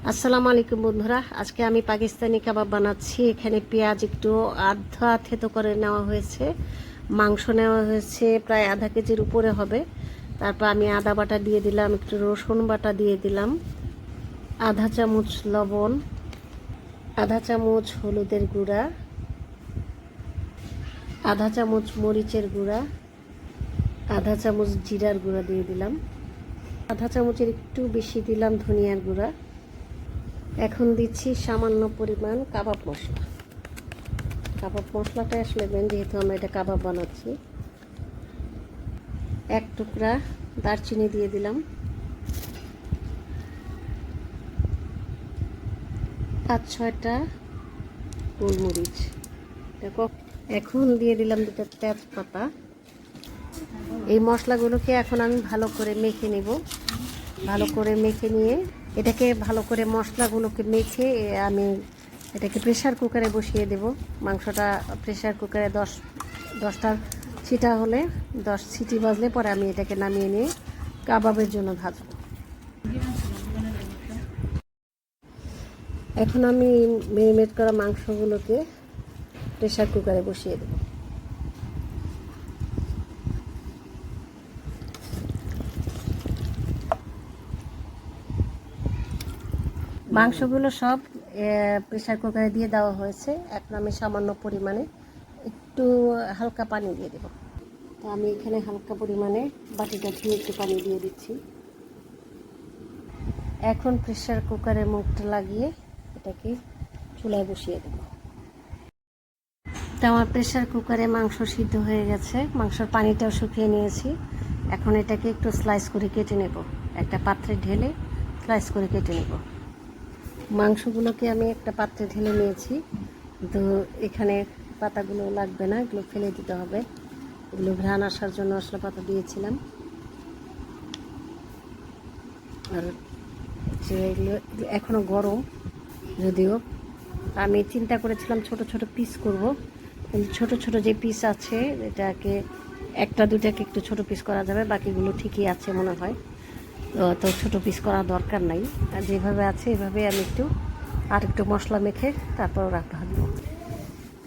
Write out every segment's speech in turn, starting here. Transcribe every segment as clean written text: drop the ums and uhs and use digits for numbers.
আসসালামু আলাইকুম বন্ধুরা, আজকে আমি পাকিস্তানি কাবাব বানাচ্ছি। এখানে পেঁয়াজ একটু আধা থেতো করে নেওয়া হয়েছে, মাংস নেওয়া হয়েছে প্রায় আধা কেজির উপরে হবে। তারপর আমি আদা বাটা দিয়ে দিলাম, একটু রসুন বাটা দিয়ে দিলাম, আধা চামচ লবণ, আধা চামচ হলুদের গুঁড়া, আধা চামচ মরিচের গুঁড়া, আধা চামচ জিরার গুঁড়া দিয়ে দিলাম, আধা চামচের একটু বেশি দিলাম ধনিয়ার গুঁড়া। এখন দিচ্ছি সামান্য পরিমাণ কাবাব মশলা। কাবাব মশলাটা আসলে মেন, যেহেতু আমরা এটা কাবাব বানাচ্ছি। এক টুকরা দারচিনি দিয়ে দিলাম, 5-6টা গোলমরিচ। দেখো, এখন দিয়ে দিলাম 2টা তেজপাতা। এই মশলাগুলোকে এখন আমি ভালো করে মেখে নেব। ভালো করে মেখে নিয়ে এটাকে ভালো করে মশলাগুলোকে মেখে আমি এটাকে প্রেসার কুকারে বসিয়ে দেব। মাংসটা প্রেসার কুকারে 10টা সিটা হলে 10 সিটি বাজলে পরে আমি এটাকে নামিয়ে নিয়ে কাবাবের জন্য ভাজবো। এখন আমি মেরিনেট করা মাংসগুলোকে প্রেসার কুকারে বসিয়ে দেব। মাংসগুলো সব প্রেসার কুকারে দিয়ে দেওয়া হয়েছে। এখন আমি সামান্য পরিমাণে একটু হালকা পানি দিয়ে দেব। তো আমি এখানে হালকা পরিমাণে বাটিটা ধুয়ে একটু পানি দিয়ে দিচ্ছি। এখন প্রেসার কুকারের মুখটা লাগিয়ে এটাকে চুলায় বসিয়ে দেব। তো আমার প্রেসার কুকারে মাংস সিদ্ধ হয়ে গেছে, মাংসের পানিটাও শুকিয়ে নিয়েছি। এখন এটাকে একটু স্লাইস করে কেটে নেব, একটা পাত্রে ঢেলে স্লাইস করে কেটে নেব। মাংসগুলোকে আমি একটা পাত্রে ঢেলে নিয়েছি, তো এখানে পাতাগুলো লাগবে না, এগুলো ফেলে দিতে হবে। এগুলো ঘ্রাণ আসার জন্য আসলে পাতা দিয়েছিলাম। আর যে এগুলো এখনও গরম, যদিও আমি চিন্তা করেছিলাম ছোট ছোট পিস করব, কিন্তু ছোট ছোট যে পিস আছে এটাকে একটা দুটাকে একটু ছোট পিস করা যাবে, বাকিগুলো ঠিকই আছে মনে হয়। তো ছোটো পিস করা দরকার নাই, আর যেভাবে আছে এভাবে আমি একটু মশলা মেখে তারপর ভাজবো।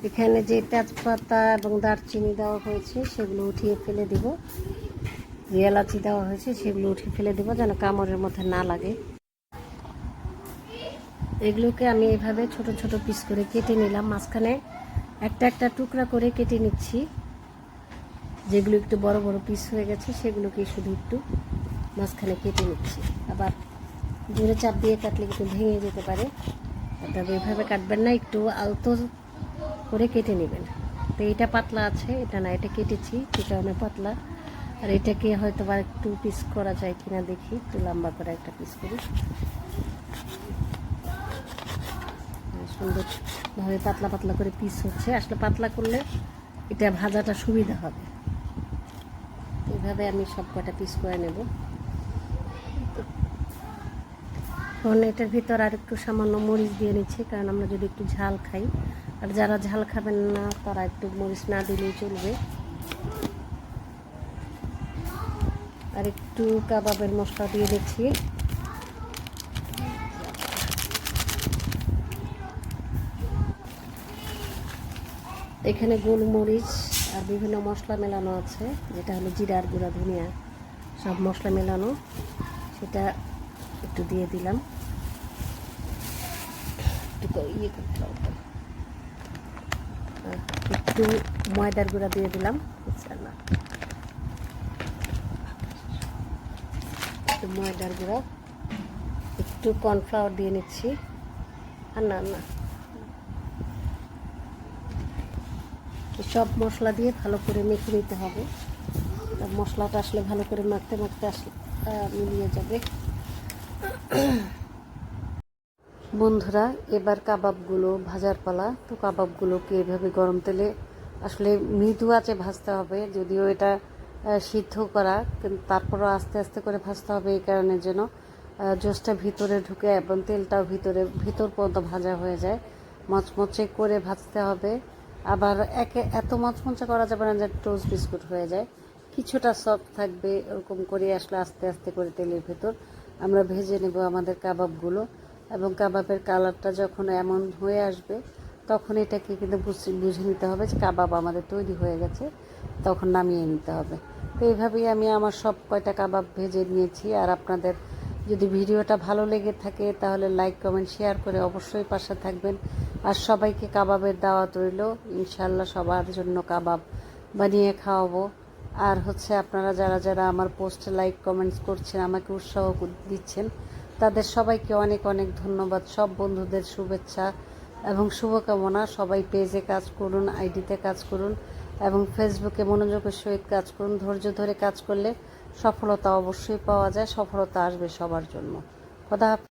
এখানে যে তেজপাতা এবং দারচিনি দেওয়া হয়েছে সেগুলো উঠিয়ে ফেলে দেব, যে এলাচি দেওয়া হয়েছে সেগুলো উঠিয়ে ফেলে দেবো, যেন কামড়ের মধ্যে না লাগে। এগুলোকে আমি এভাবে ছোট ছোট পিস করে কেটে নিলাম, মাঝখানে একটা একটা টুকরা করে কেটে নিচ্ছি। যেগুলো একটু বড় বড় পিস হয়ে গেছে সেগুলোকে শুধু একটু মাঝখানে কেটে নিচ্ছি। আবার জোরে চাপ দিয়ে কাটলে একটু ভেঙে যেতে পারে, তবে এভাবে কাটবেন না, একটু আলতো করে কেটে নেবেন। তো এটা পাতলা আছে, এটা না, এটা কেটেছি, এটা অনেক পাতলা। আর এটাকে হয়তো বা একটু পিস করা যায় কিনা দেখি, একটু লম্বা করে একটা পিস করি। সুন্দরভাবে পাতলা পাতলা করে পিস হচ্ছে, আসলে পাতলা করলে এটা ভাজাটা সুবিধা হবে। এইভাবে আমি সব কটা পিস করে নেব। এখন এটার ভিতর আর একটু সামান্য মরিচ দিয়ে নিচ্ছি, কারণ আমরা যদি একটু ঝাল খাই, আর যারা ঝাল খাবেন না তারা একটু মরিচ না দিলেই চলবে। আর একটু কাবাবের মশলা দিয়ে দিচ্ছি। এখানে গোলমরিচ আর বিভিন্ন মশলা মেলানো আছে, যেটা হলো জিরার গুঁড়া, ধনিয়া, সব মশলা মেলানো, সেটা একটু দিয়ে দিলাম। একটু ময়দার গুঁড়া দিয়ে দিলাম, একটু ময়দার গুঁড়া, একটু কর্নফ্লাওয়ার দিয়ে নিচ্ছি। আর না, সব মশলা দিয়ে ভালো করে মেখে নিতে হবে। মশলাটা আসলে ভালো করে মাখতে মাখতে আসলে মিলিয়ে যাবে। বন্ধুরা, এবার কাবাবগুলো ভাজার পালা। তো কাবাবগুলোকে এভাবে গরম তেলে আসলে মৃদু আঁচে ভাজতে হবে, যদিও এটা সিদ্ধ করা, কিন্তু তারপরও আস্তে আস্তে করে ভাজতে হবে, এই কারণে যেন জোসটা ভিতরে ঢুকে এবং তেলটাও ভিতর পর্যন্ত ভাজা হয়ে যায়। মচমচে করে ভাজতে হবে। আবার এত মচমচে করা যাবে না যে টোস্ট বিস্কুট হয়ে যায়, কিছুটা সফট থাকবে, ওরকম করে আসলে আস্তে আস্তে করে তেলের ভেতর আমরা ভেজে নেব আমাদের কাবাবগুলো। এবং কাবাবের কালারটা যখন এমন হয়ে আসবে তখন এটাকে কিন্তু বুঝে নিতে হবে যে কাবাব আমাদের তৈরি হয়ে গেছে, তখন নামিয়ে নিতে হবে। তো এইভাবেই আমি আমার সব কয়টা কাবাব ভেজে নিয়েছি। আর আপনাদের যদি ভিডিওটা ভালো লেগে থাকে তাহলে লাইক কমেন্ট শেয়ার করে অবশ্যই পাশে থাকবেন। আর সবাইকে কাবাবের দাওয়াত রইল, ইনশাল্লাহ সবার জন্য কাবাব বানিয়ে খাওয়াবো। আর আপনারা যারা যারা আমার পোস্টে লাইক কমেন্টস করছেন, আমাকে উৎসাহ দিচ্ছেন, তাদের সবাইকে অনেক অনেক ধন্যবাদ। সব বন্ধুদের শুভেচ্ছা এবং শুভকামনা। সবাই পেজে কাজ করুন, আইডিতে কাজ করুন এবং ফেসবুকে মনোযোগের সহিত কাজ করুন। ধৈর্য ধরে কাজ করলে সফলতা অবশ্যই পাওয়া যায়, সফলতা আসবে সবার জন্য। খোদা হাফেজ।